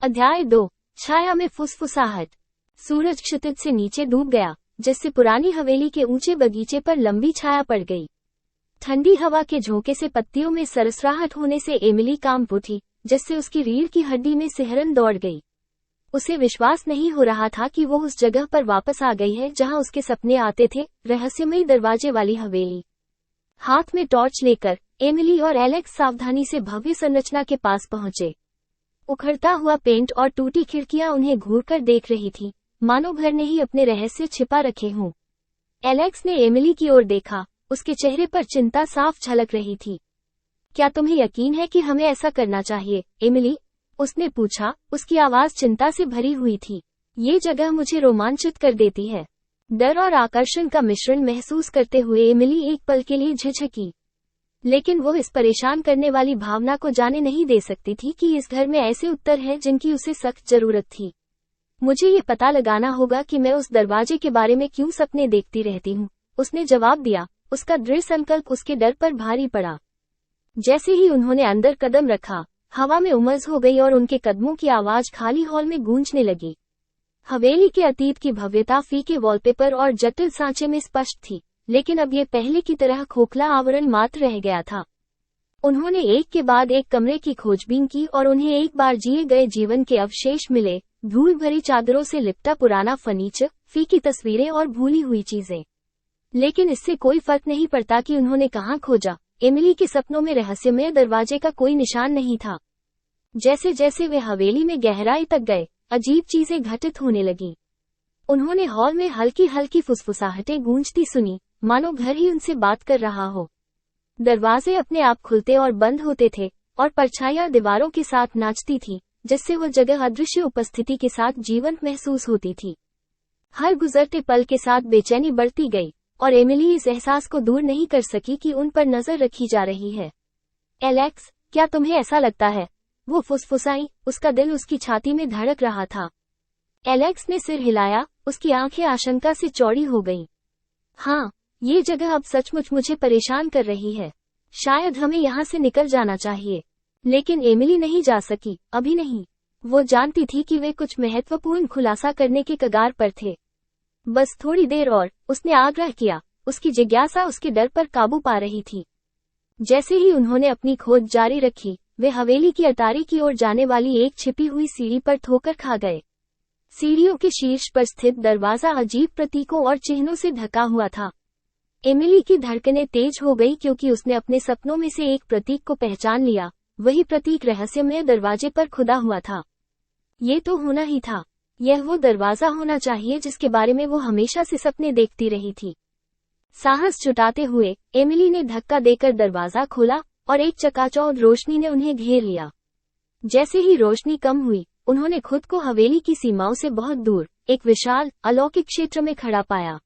अध्याय 2। छाया में फुसफुसाहट। सूरज क्षितिज से नीचे डूब गया, जिससे पुरानी हवेली के ऊंचे बगीचे पर लंबी छाया पड़ गई। ठंडी हवा के झोंके से पत्तियों में सरसराहट होने से एमिली कांप उठी, जिससे उसकी रीढ़ की हड्डी में सिहरन दौड़ गई। उसे विश्वास नहीं हो रहा था कि वो उस जगह पर वापस आ गई है जहां उसके सपने आते थे, रहस्यमयी दरवाजे वाली हवेली। हाथ में टॉर्च लेकर एमिली और एलेक्स सावधानी से भव्य संरचना के पास पहुंचे। उखड़ता हुआ पेंट और टूटी खिड़कियां उन्हें घूरकर देख रही थी, मानो घर ने ही अपने रहस्य छिपा रखे हों। एलेक्स ने एमिली की ओर देखा, उसके चेहरे पर चिंता साफ झलक रही थी। क्या तुम्हें यकीन है कि हमें ऐसा करना चाहिए, एमिली? उसने पूछा, उसकी आवाज चिंता से भरी हुई थी। ये जगह मुझे रोमांचित कर देती है। डर और आकर्षण का मिश्रण महसूस करते हुए एमिली एक पल के लिए झिझकी, लेकिन वो इस परेशान करने वाली भावना को जाने नहीं दे सकती थी कि इस घर में ऐसे उत्तर हैं जिनकी उसे सख्त जरूरत थी। मुझे ये पता लगाना होगा कि मैं उस दरवाजे के बारे में क्यों सपने देखती रहती हूँ, उसने जवाब दिया। उसका दृढ़ संकल्प उसके डर पर भारी पड़ा। जैसे ही उन्होंने अंदर कदम रखा, हवा में उमस हो गई और उनके कदमों की आवाज खाली हॉल में गूंजने लगी। हवेली के अतीत की भव्यता फीके वॉलपेपर और जटिल सांचे में स्पष्ट थी, लेकिन अब ये पहले की तरह खोखला आवरण मात्र रह गया था। उन्होंने एक के बाद एक कमरे की खोजबीन की और उन्हें एक बार जिए गए जीवन के अवशेष मिले, धूल भरी चादरों से लिपटा पुराना फर्नीचर, फीकी तस्वीरें और भूली हुई चीजें। लेकिन इससे कोई फर्क नहीं पड़ता कि उन्होंने कहाँ खोजा। एमिली के सपनों में रहस्यमय दरवाजे का कोई निशान नहीं था। जैसे जैसे वे हवेली में गहराई तक गए, अजीब चीजें घटित होने लगीं। उन्होंने हॉल में हल्की हल्की फुसफुसाहटें गूंजती सुनी, मानो घर ही उनसे बात कर रहा हो। दरवाजे अपने आप खुलते और बंद होते थे, और परछाइयां दीवारों के साथ नाचती थी, जिससे वह जगह अदृश्य उपस्थिति के साथ जीवंत महसूस होती थी। हर गुजरते पल के साथ बेचैनी बढ़ती गई, और एमिली इस एहसास को दूर नहीं कर सकी कि उन पर नजर रखी जा रही है। एलेक्स, क्या तुम्हें ऐसा लगता है? वो फुसफुसाई, उसका दिल उसकी छाती में धड़क रहा था। एलेक्स ने सिर हिलाया, उसकी आंखें आशंका से चौड़ी हो गईं। हाँ, ये जगह अब सचमुच मुझे परेशान कर रही है। शायद हमें यहाँ से निकल जाना चाहिए। लेकिन एमिली नहीं जा सकी, अभी नहीं। वो जानती थी कि वे कुछ महत्वपूर्ण खुलासा करने के कगार पर थे। बस थोड़ी देर और, उसने आग्रह किया। उसकी जिज्ञासा उसके डर पर काबू पा रही थी। जैसे ही उन्होंने अपनी खोज जारी रखी, वे हवेली की अटारी की ओर जाने वाली एक छिपी हुई सीढ़ी पर ठोकर खा गए। सीढ़ियों के शीर्ष पर स्थित दरवाजा अजीब प्रतीकों और चिन्हों से ढका हुआ था। एमिली की धड़कनें तेज हो गई क्योंकि उसने अपने सपनों में से एक प्रतीक को पहचान लिया। वही प्रतीक रहस्यमय दरवाजे पर खुदा हुआ था। ये तो होना ही था। यह वो दरवाजा होना चाहिए जिसके बारे में वो हमेशा से सपने देखती रही थी। साहस जुटाते हुए एमिली ने धक्का देकर दरवाजा खोला और एक चकाचौंध रोशनी ने उन्हें घेर लिया। जैसे ही रोशनी कम हुई, उन्होंने खुद को हवेली की सीमाओं से बहुत दूर, एक विशाल, अलौकिक क्षेत्र में खड़ा पाया।